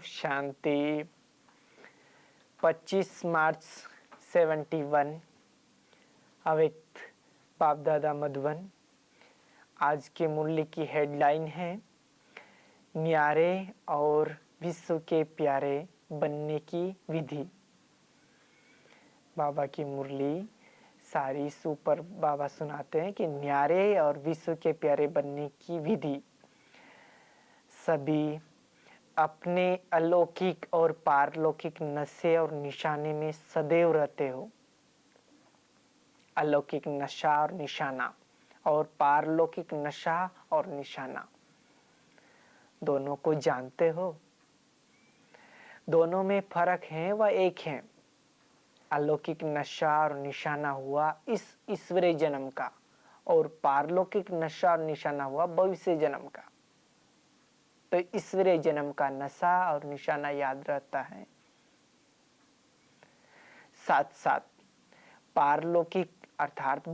शांति। 25 मार्च 71 अव्यक्त बाप दादा मधुबन। आज के मुरली की हेडलाइन है न्यारे और विश्व के प्यारे बनने की विधि। बाबा की मुरली सारी सुपर बाबा सुनाते हैं कि न्यारे और विश्व के प्यारे बनने की विधि। सभी अपने अलौकिक और पारलौकिक नशे और निशाने में सदैव रहते हो। अलौकिक नशा और निशाना और पारलौकिक नशा और निशाना दोनों को जानते हो। दोनों में फर्क है व एक है। अलौकिक नशा और निशाना हुआ इस ईश्वरीय जन्म का और पारलौकिक नशा और निशाना हुआ भविष्य जन्म का। तो ईश्वरीय जन्म का नशा और निशाना याद रहता है, साथ साथ पारलौकिक अर्थात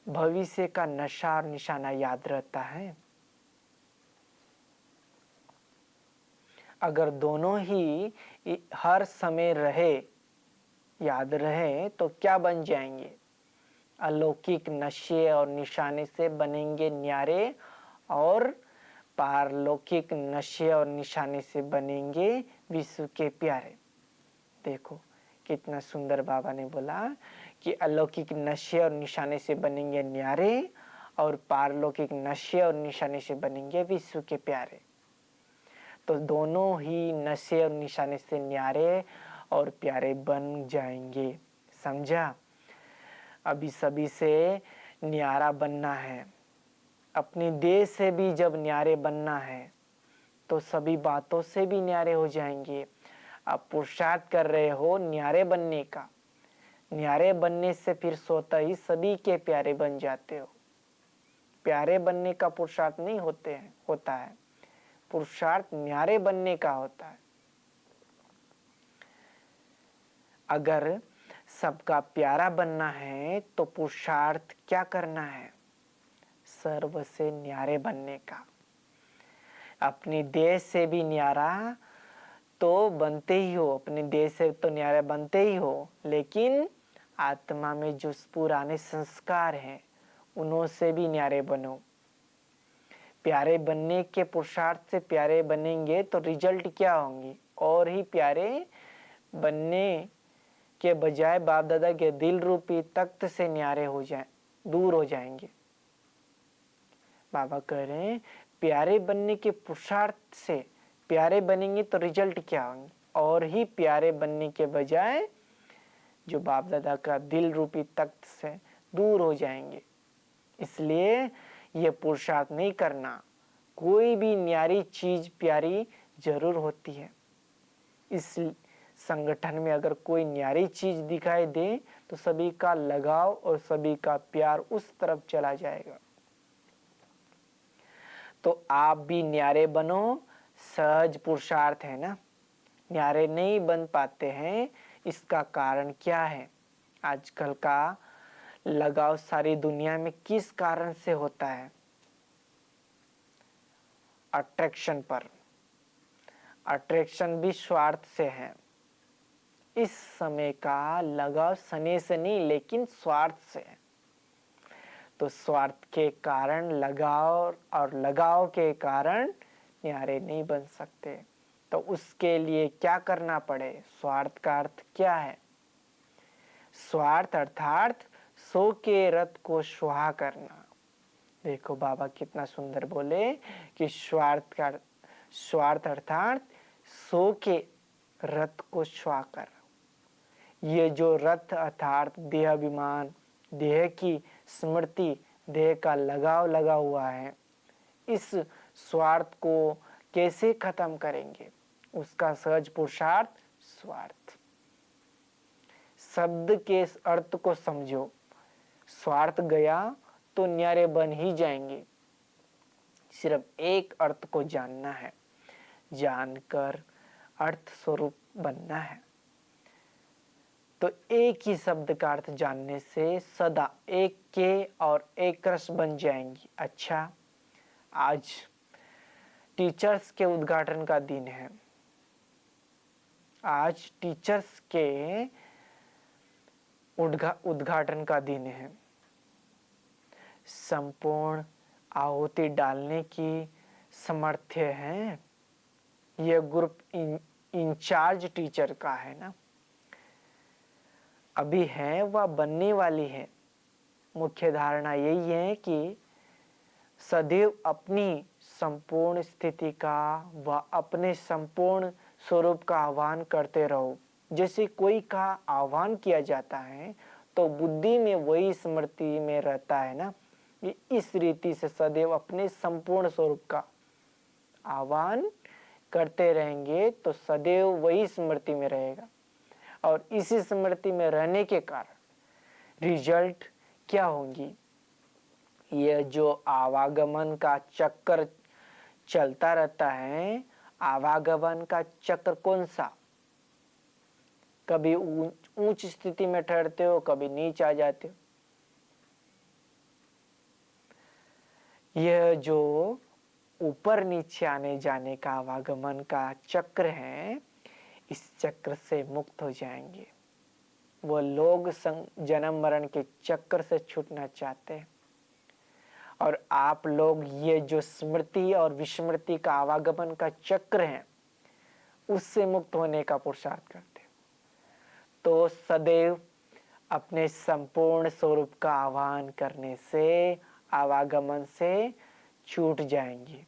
भविष्य का नशा और निशाना याद रहता है। अगर दोनों ही हर समय याद रहे तो क्या बन जाएंगे? अलौकिक नशे और निशाने से बनेंगे न्यारे और पारलौकिक नशे और निशाने से बनेंगे विश्व के प्यारे। देखो कितना सुंदर बाबा ने बोला कि अलौकिक नशे और निशाने से बनेंगे न्यारे और पारलौकिक नशे और निशाने से बनेंगे विश्व के प्यारे। तो दोनों ही नशे और निशाने से न्यारे और प्यारे बन जाएंगे। समझा? अभी सभी से न्यारा बनना है। अपनी देह से भी जब न्यारे बनना है तो सभी बातों से भी न्यारे हो जाएंगे। आप पुरुषार्थ कर रहे हो न्यारे बनने का। न्यारे बनने से फिर स्वतः ही सभी के प्यारे बन जाते हो। प्यारे बनने का पुरुषार्थ नहीं होता है। पुरुषार्थ न्यारे बनने का होता है। अगर सबका प्यारा बनना है तो पुरुषार्थ क्या करना है? सर्व से न्यारे बनने का। अपनी देह से भी न्यारा तो बनते ही हो, अपने देह से तो न्यारे बनते ही हो, लेकिन आत्मा में जो पुराने संस्कार हैं उन्हों से भी न्यारे बनो। प्यारे बनने के पुरुषार्थ से प्यारे बनेंगे तो रिजल्ट क्या होंगे? और ही प्यारे बनने के बजाय बाप दादा के दिल रूपी तख्त से न्यारे हो जाए, दूर हो जाएंगे। बाबा कह रहे हैं प्यारे बनने के पुरुषार्थ से प्यारे बनेंगे तो रिजल्ट क्या होंगे? और ही प्यारे बनने के बजाय जो बाप दादा का दिल रूपी तख्त से दूर हो जाएंगे। इसलिए ये पुरुषार्थ नहीं करना। कोई भी न्यारी चीज प्यारी जरूर होती है। इस संगठन में अगर कोई न्यारी चीज दिखाई दे तो सभी का लगाव और सभी का प्यार उस तरफ चला जाएगा। तो आप भी न्यारे बनो। सहज पुरुषार्थ है ना। न्यारे नहीं बन पाते हैं, इसका कारण क्या है? आजकल का लगाव सारी दुनिया में किस कारण से होता है? अट्रैक्शन पर। अट्रैक्शन भी स्वार्थ से है। इस समय का लगाव स्नेह से नहीं लेकिन स्वार्थ से है। तो स्वार्थ के कारण लगाव और लगाव के कारण न्यारे नहीं बन सकते। तो उसके लिए क्या करना पड़े? स्वार्थ का अर्थ क्या है? स्वार्थ अर्थात सो के रथ को स्वाहा करना। देखो बाबा कितना सुंदर बोले कि स्वार्थ अर्थात सो के रथ को स्वाहा कर। ये जो रथ अर्थात देह अभिमान, देह की स्मृति, देह का लगाव लगा हुआ है, इस स्वार्थ को कैसे खत्म करेंगे? उसका सहज पुरुषार्थ स्वार्थ। शब्द के अर्थ को समझो। स्वार्थ गया तो न्यारे बन ही जाएंगे। सिर्फ एक अर्थ को जानना है, जानकर अर्थ स्वरूप बनना है। तो एक ही शब्द का अर्थ जानने से सदा एक के और एक रस बन जाएंगी। अच्छा, आज टीचर्स के उद्घाटन का दिन है। आज टीचर्स के उद्घाटन का दिन है। संपूर्ण आहुति डालने की सामर्थ्य है। यह ग्रुप इंचार्ज टीचर का है ना, अभी है वह बनने वाली है। मुख्य धारणा यही है कि सदैव अपनी संपूर्ण स्थिति का व अपने संपूर्ण स्वरूप का आह्वान करते रहो। जैसे कोई का आह्वान किया जाता है तो बुद्धि में वही स्मृति में रहता है ना, इस रीति से सदैव अपने संपूर्ण स्वरूप का आह्वान करते रहेंगे तो सदैव वही स्मृति में रहेगा। और इसी स्मृति में रहने के कारण रिजल्ट क्या होंगी? यह जो आवागमन का चक्कर चलता रहता है, आवागमन का चक्र कौन सा? कभी ऊंच स्थिति में ठहरते हो, कभी नीच आ जाते हो। यह जो ऊपर नीचे आने जाने का आवागमन का चक्र है, इस चक्र से मुक्त हो जाएंगे। वो लोग जन्म मरण के चक्र से छूटना चाहते हैं और आप लोग ये जो स्मृति और विस्मृति का आवागमन का चक्र है उससे मुक्त होने का पुरुषार्थ करते हो। तो सदैव अपने संपूर्ण स्वरूप का आह्वान करने से, आवागमन से छूट जाएंगे।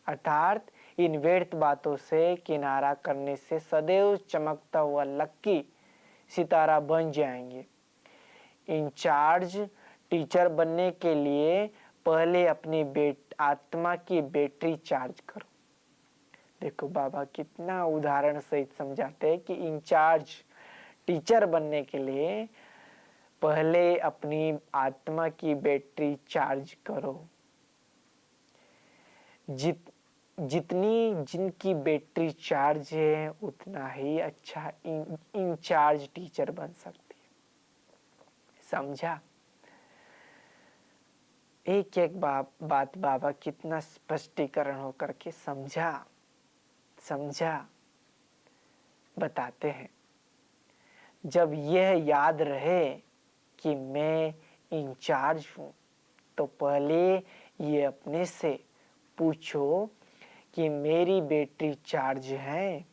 अर्थात इन व्यर्थ बातों से किनारा करने से सदैव चमकता हुआ लक्की सितारा बन जाएंगे। इंचार्ज टीचर बनने के लिए पहले अपनी आत्मा की बैटरी चार्ज करो। देखो बाबा कितना उदाहरण सहित समझाते हैं कि इंचार्ज टीचर बनने के लिए पहले अपनी आत्मा की बैटरी चार्ज करो। जितनी जिनकी बैटरी चार्ज है उतना ही अच्छा इंचार्ज टीचर बन सकती है। समझा? एक एक बात बाबा कितना स्पष्टीकरण होकर के समझा बताते हैं। जब यह याद रहे कि मैं इंचार्ज हूं तो पहले ये अपने से पूछो कि मेरी बैटरी चार्ज है।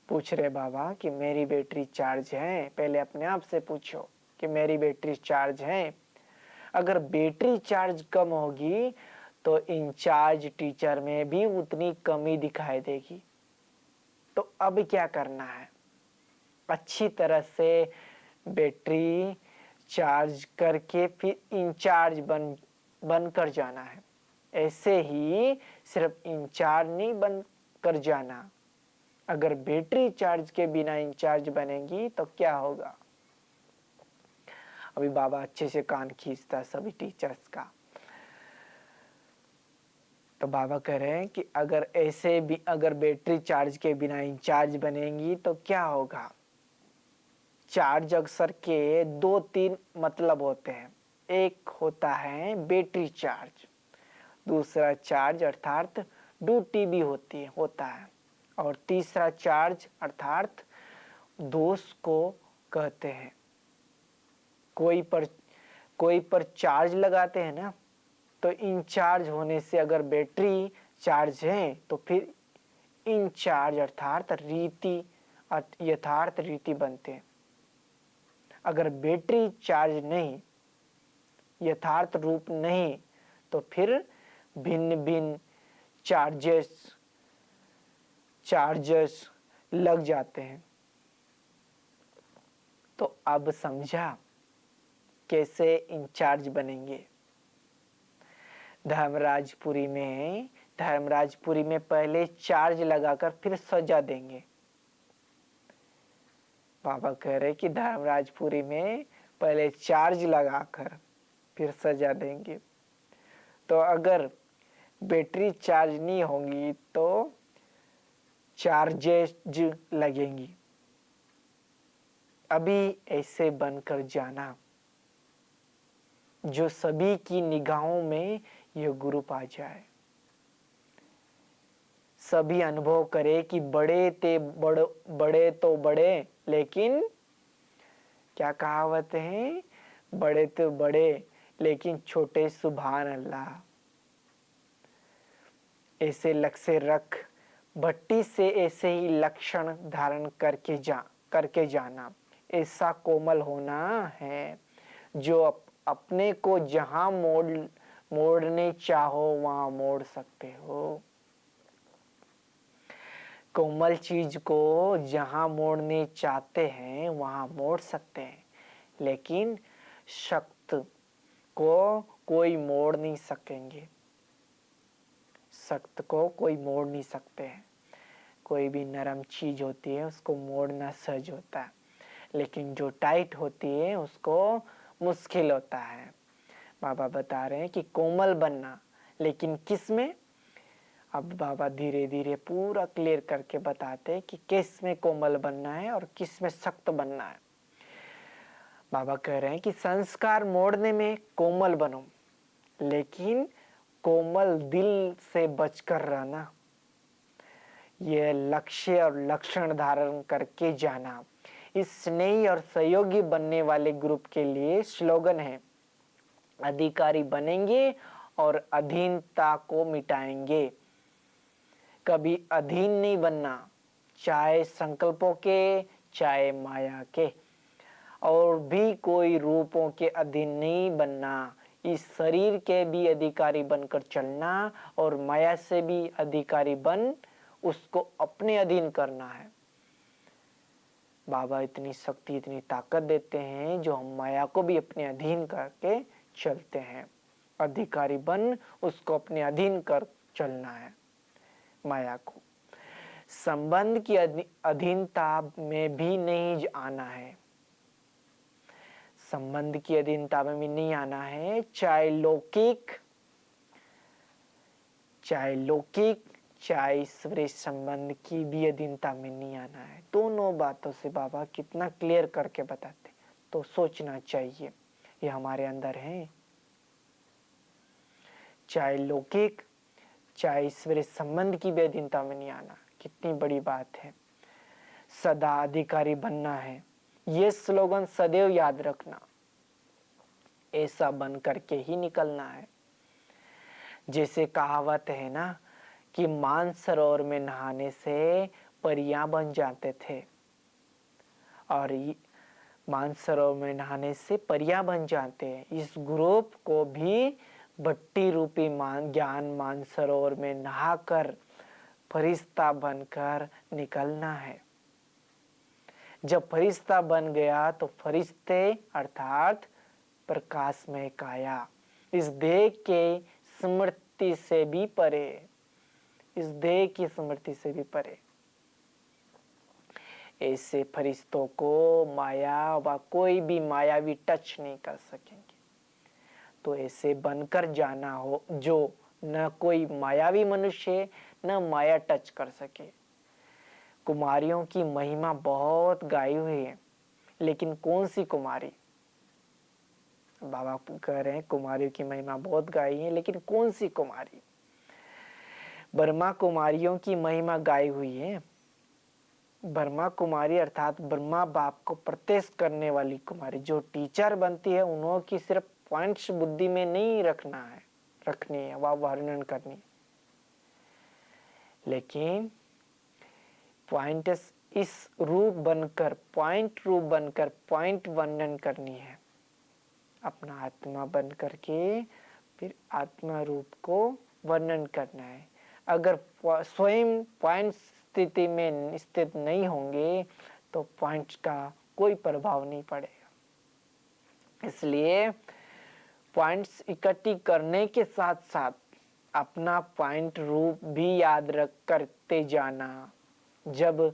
पूछ रहे बाबा कि मेरी बैटरी चार्ज है, पहले अपने आप से पूछो कि मेरी बैटरी चार्ज है। अगर बैटरी चार्ज कम होगी तो इंचार्ज टीचर में भी उतनी कमी दिखाई देगी। तो अब क्या करना है? अच्छी तरह से बैटरी चार्ज करके फिर इंचार्ज बनकर जाना है। ऐसे ही सिर्फ इंचार्ज नहीं बन कर जाना। अगर बैटरी चार्ज के बिना इंचार्ज बनेंगी तो क्या होगा? अभी बाबा अच्छे से कान खींचता सभी टीचर्स का। तो बाबा कह रहे हैं कि अगर बैटरी चार्ज के बिना इंचार्ज बनेंगी तो क्या होगा? चार्ज अक्सर के 2-3 मतलब होते हैं। एक होता है बैटरी चार्ज, दूसरा चार्ज अर्थात ड्यूटी भी होता है, और तीसरा चार्ज अर्थात दोष को कहते हैं। कोई पर चार्ज लगाते हैं ना, तो इंचार्ज होने से अगर बैटरी चार्ज है तो फिर इंचार्ज अर्थात यथार्थ रीति बनते हैं। अगर बैटरी चार्ज नहीं, यथार्थ रूप नहीं, तो फिर भिन्न भिन्न चार्जेस लग जाते हैं। तो अब समझा कैसे इंचार्ज बनेंगे। धर्मराजपुरी में पहले चार्ज लगाकर फिर सजा देंगे। बाबा कह रहे कि धर्मराजपुरी में पहले चार्ज लगाकर फिर सजा देंगे। तो अगर बैटरी चार्ज नहीं होंगी तो चार्जेज लगेंगी। अभी ऐसे बनकर जाना जो सभी की निगाहों में यह ग्रुप आ जाए। सभी अनुभव करे कि बड़े तो बड़े, लेकिन क्या कहावत है, बड़े तो बड़े लेकिन छोटे सुभान अल्लाह। ऐसे लक्ष्य रख, भट्टी से ऐसे ही लक्षण धारण करके जाना। ऐसा कोमल होना है जो अपने को जहां मोड़ने चाहो वहां मोड़ सकते हो। कोमल चीज को जहां मोड़ने चाहते हैं वहां मोड़ सकते हैं, लेकिन शक्त को कोई मोड़ नहीं सकेंगे। सख्त को कोई मोड़ नहीं सकते हैं। कोई भी नरम चीज होती है उसको मोड़ना सहज होता है, लेकिन जो टाइट होती है उसको मुश्किल होता है। बाबा बता रहे हैं कि कोमल बनना, लेकिन किस में? अब बाबा धीरे धीरे पूरा क्लियर करके बताते हैं कि किस में कोमल बनना है और किस में सख्त बनना है। बाबा कह रहे हैं कि संस्कार मोड़ने में कोमल बनो, लेकिन कोमल दिल से बचकर रहना। यह लक्ष्य और लक्षण धारण करके जाना। इस स्नेही और सहयोगी बनने वाले ग्रुप के लिए स्लोगन है, अधिकारी बनेंगे और अधीनता को मिटाएंगे। कभी अधीन नहीं बनना, चाहे संकल्पों के चाहे माया के, और भी कोई रूपों के अधीन नहीं बनना। इस शरीर के भी अधिकारी बनकर चलना और माया से भी अधिकारी बन उसको अपने अधीन करना है। बाबा इतनी शक्ति इतनी ताकत देते हैं जो हम माया को भी अपने अधीन करके चलते हैं। अधिकारी बन उसको अपने अधीन कर चलना है माया को। संबंध की अधीनता में भी नहीं आना है। संबंध की अधीनता में भी नहीं आना है, चाहे लौकिक चाहे ईश्वरीय संबंध की भी अधीनता में नहीं आना है। दोनों बातों से बाबा कितना क्लियर करके बताते, तो सोचना चाहिए ये हमारे अंदर है। चाहे लौकिक चाहे ईश्वरीय संबंध की भी अधीनता में नहीं आना, कितनी बड़ी बात है। सदा अधिकारी बनना है, ये स्लोगन सदैव याद रखना। ऐसा बन करके ही निकलना है। जैसे कहावत है ना कि मानसरोवर में नहाने से परियां बन जाते थे, और मानसरोवर में नहाने से परियां बन जाते हैं। इस ग्रुप को भी भट्टी रूपी ज्ञान मानसरोवर में नहाकर फरिश्ता बनकर निकलना है। जब फरिश्ता बन गया तो फरिश्ते अर्थात प्रकाश में काया, इस देह के स्मृति से भी परे, इस देह की स्मृति से भी परे। ऐसे फरिश्तों को माया व कोई भी मायावी टच नहीं कर सकेंगे। तो ऐसे बनकर जाना हो जो न कोई मायावी मनुष्य न माया टच कर सके। कुमारियों की महिमा बहुत गाई हुई है, लेकिन कौन सी कुमारी? बाबा कह रहे हैं कुमारियों की महिमा बहुत गाई है, लेकिन कौन सी कुमारी? ब्रह्मा कुमारियों की महिमा गाई हुई है। ब्रह्मा कुमारी अर्थात ब्रह्मा बाप को प्रत्यक्ष करने वाली कुमारी। जो टीचर बनती है उन्हों की सिर्फ पॉइंट्स बुद्धि में नहीं रखनी है, वह वर्णन करनी है, लेकिन पॉइंट्स इस रूप बनकर पॉइंट वर्णन करनी है। अपना आत्मा बन करके फिर आत्मा रूप को वर्णन करना है। अगर स्वयं पॉइंट स्थिति में स्थित नहीं होंगे तो पॉइंट्स का कोई प्रभाव नहीं पड़ेगा। इसलिए पॉइंट्स इकट्ठी करने के साथ साथ अपना पॉइंट रूप भी याद रख करते जाना। जब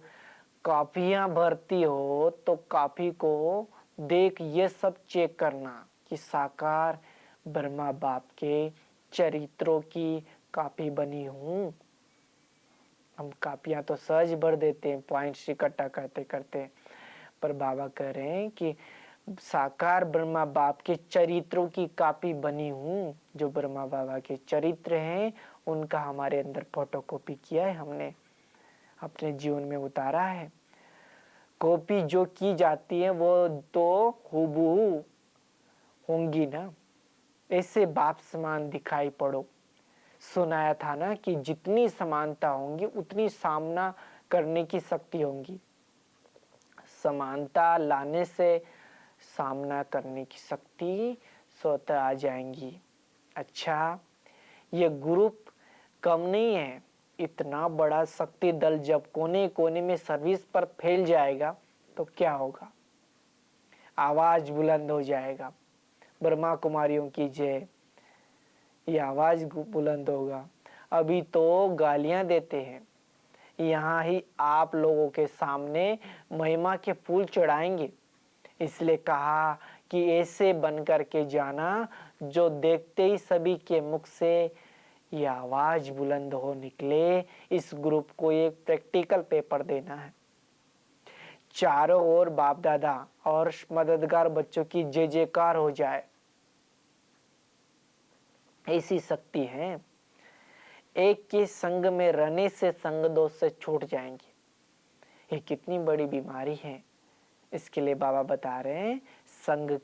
कॉपियां भरती हो तो कॉपी को देख ये सब चेक करना कि साकार ब्रह्मा बाप के चरित्रों की कॉपी बनी हूं। हम कॉपियां तो सहज भर देते हैं पॉइंट्स इकट्ठा करते करते, पर बाबा कह रहे हैं कि साकार ब्रह्मा बाप के चरित्रों की कॉपी बनी हूँ। जो ब्रह्मा बाबा के चरित्र हैं उनका हमारे अंदर फोटोकॉपी किया है, हमने अपने जीवन में उतारा है। कॉपी जो की जाती है वो तो हूबहू होंगी ना। ऐसे बाप समान दिखाई पड़ो। सुनाया था ना कि जितनी समानता होंगी उतनी सामना करने की शक्ति होगी। समानता लाने से सामना करने की शक्ति स्वतः आ जाएंगी। अच्छा, ये ग्रुप कम नहीं है। इतना बड़ा शक्ति दल जब कोने कोने में सर्विस पर फैल जाएगा तो क्या होगा? आवाज बुलंद हो जाएगा, ब्रह्मा कुमारियों की जय, ये आवाज बुलंद होगा। अभी तो गालियां देते हैं, यहाँ ही आप लोगों के सामने महिमा के फूल चढ़ाएंगे। इसलिए कहा कि ऐसे बन कर के जाना जो देखते ही सभी के मुख से ये आवाज बुलंद हो निकले। इस ग्रुप को एक प्रैक्टिकल पेपर देना है। चारों ओर बाप दादा और मददगार बच्चों की जय जयकार हो जाए, ऐसी शक्ति है। एक के संग में रहने से संग दोष से छूट जाएंगे। ये कितनी बड़ी बीमारी है, इसके लिए बाबा बता रहे हैं संग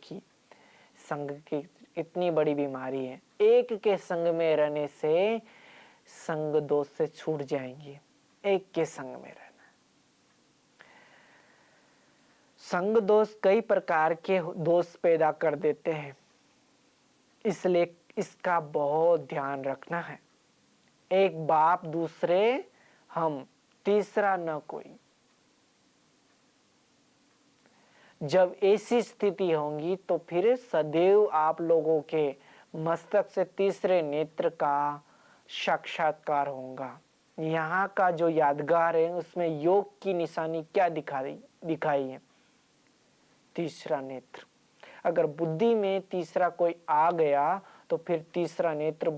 की इतनी बड़ी बीमारी है। एक के संग में रहने से संग दोष से छूट जाएंगे। एक के संग में रहना। संग दोष कई प्रकार के दोष पैदा कर देते हैं, इसलिए इसका बहुत ध्यान रखना है। एक बाप, दूसरे हम, तीसरा न कोई। जब ऐसी स्थिति होगी तो फिर सदैव आप लोगों के मस्तक से तीसरे नेत्र का साक्षात्कार होगा। यहाँ का जो यादगार है उसमें योग की निशानी क्या दिखाई है? तीसरा नेत्र। अगर बुद्धि में तीसरा कोई आ गया तो फिर तीसरा नेत्र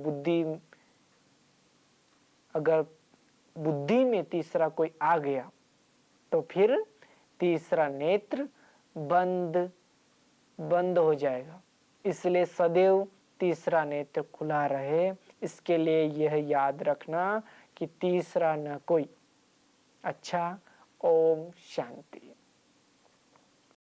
अगर बुद्धि में तीसरा कोई आ गया तो फिर तीसरा नेत्र बंद हो जाएगा। इसलिए सदैव तीसरा नेत्र खुला रहे। इसके लिए यह याद रखना कि तीसरा न कोई। अच्छा, ओम शांति।